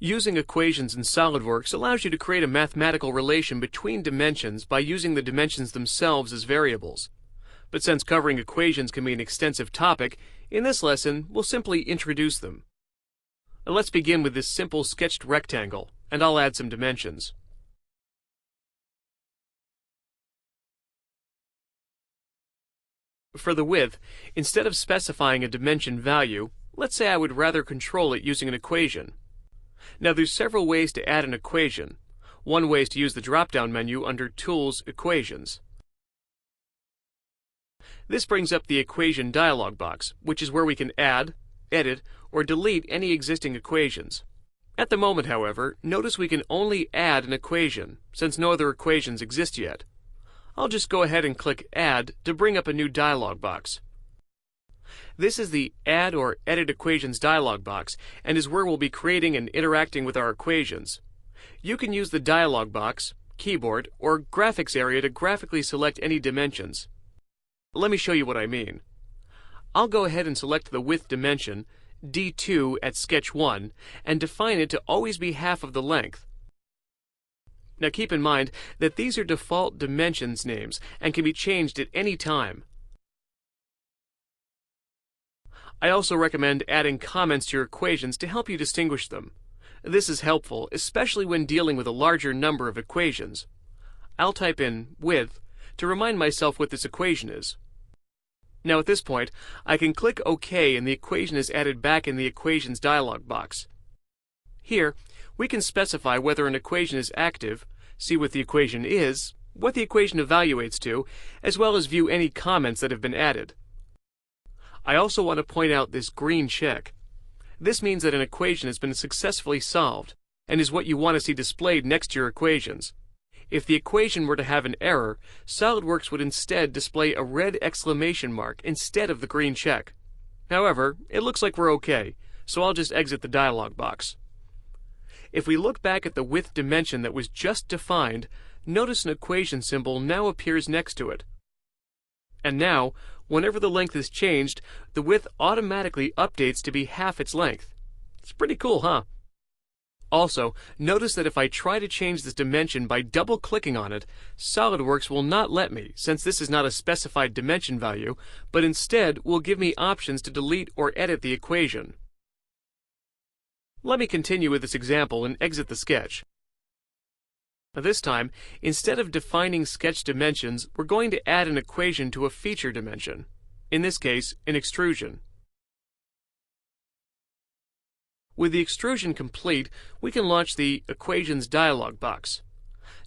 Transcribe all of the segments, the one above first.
Using equations in SOLIDWORKS allows you to create a mathematical relation between dimensions by using the dimensions themselves as variables. But since covering equations can be an extensive topic, in this lesson we'll simply introduce them. Let's begin with this simple sketched rectangle, and I'll add some dimensions. For the width, instead of specifying a dimension value, let's say I would rather control it using an equation. Now there's several ways to add an equation. One way is to use the drop-down menu under Tools, Equations. This brings up the equation dialog box, which is where we can add, edit, or delete any existing equations. At the moment, however, notice we can only add an equation, since no other equations exist yet. I'll just go ahead and click Add to bring up a new dialog box. This is the Add or Edit Equations dialog box and is where we'll be creating and interacting with our equations. You can use the dialog box, keyboard, or graphics area to graphically select any dimensions. Let me show you what I mean. I'll go ahead and select the width dimension, D2 at sketch 1, and define it to always be half of the length. Now keep in mind that these are default dimensions names and can be changed at any time. I also recommend adding comments to your equations to help you distinguish them. This is helpful, especially when dealing with a larger number of equations. I'll type in width to remind myself what this equation is. Now at this point, I can click OK and the equation is added back in the Equations dialog box. Here, we can specify whether an equation is active, see what the equation is, what the equation evaluates to, as well as view any comments that have been added. I also want to point out this green check. This means that an equation has been successfully solved and is what you want to see displayed next to your equations. If the equation were to have an error, SOLIDWORKS would instead display a red exclamation mark instead of the green check. However, it looks like we're okay, so I'll just exit the dialog box. If we look back at the width dimension that was just defined, notice an equation symbol now appears next to it. And now, whenever the length is changed, the width automatically updates to be half its length. It's pretty cool, huh? Also, notice that if I try to change this dimension by double-clicking on it, SOLIDWORKS will not let me, since this is not a specified dimension value, but instead will give me options to delete or edit the equation. Let me continue with this example and exit the sketch. This time, instead of defining sketch dimensions, we're going to add an equation to a feature dimension. In this case, an extrusion. With the extrusion complete, we can launch the Equations dialog box.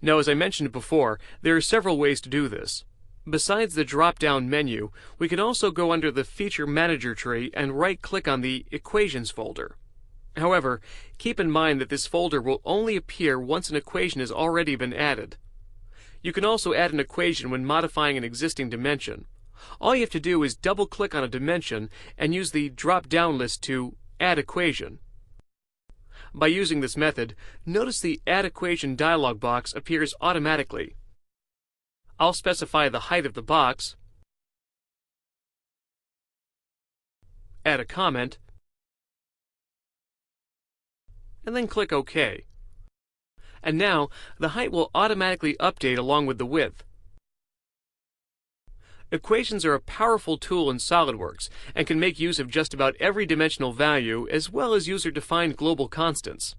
Now, as I mentioned before, there are several ways to do this. Besides the drop-down menu, we can also go under the Feature Manager tree and right-click on the Equations folder. However, keep in mind that this folder will only appear once an equation has already been added. You can also add an equation when modifying an existing dimension. All you have to do is double-click on a dimension and use the drop-down list to Add Equation. By using this method, notice the Add Equation dialog box appears automatically. I'll specify the height of the box, add a comment, and then click OK. And now, the height will automatically update along with the width. Equations are a powerful tool in SOLIDWORKS and can make use of just about every dimensional value as well as user-defined global constants.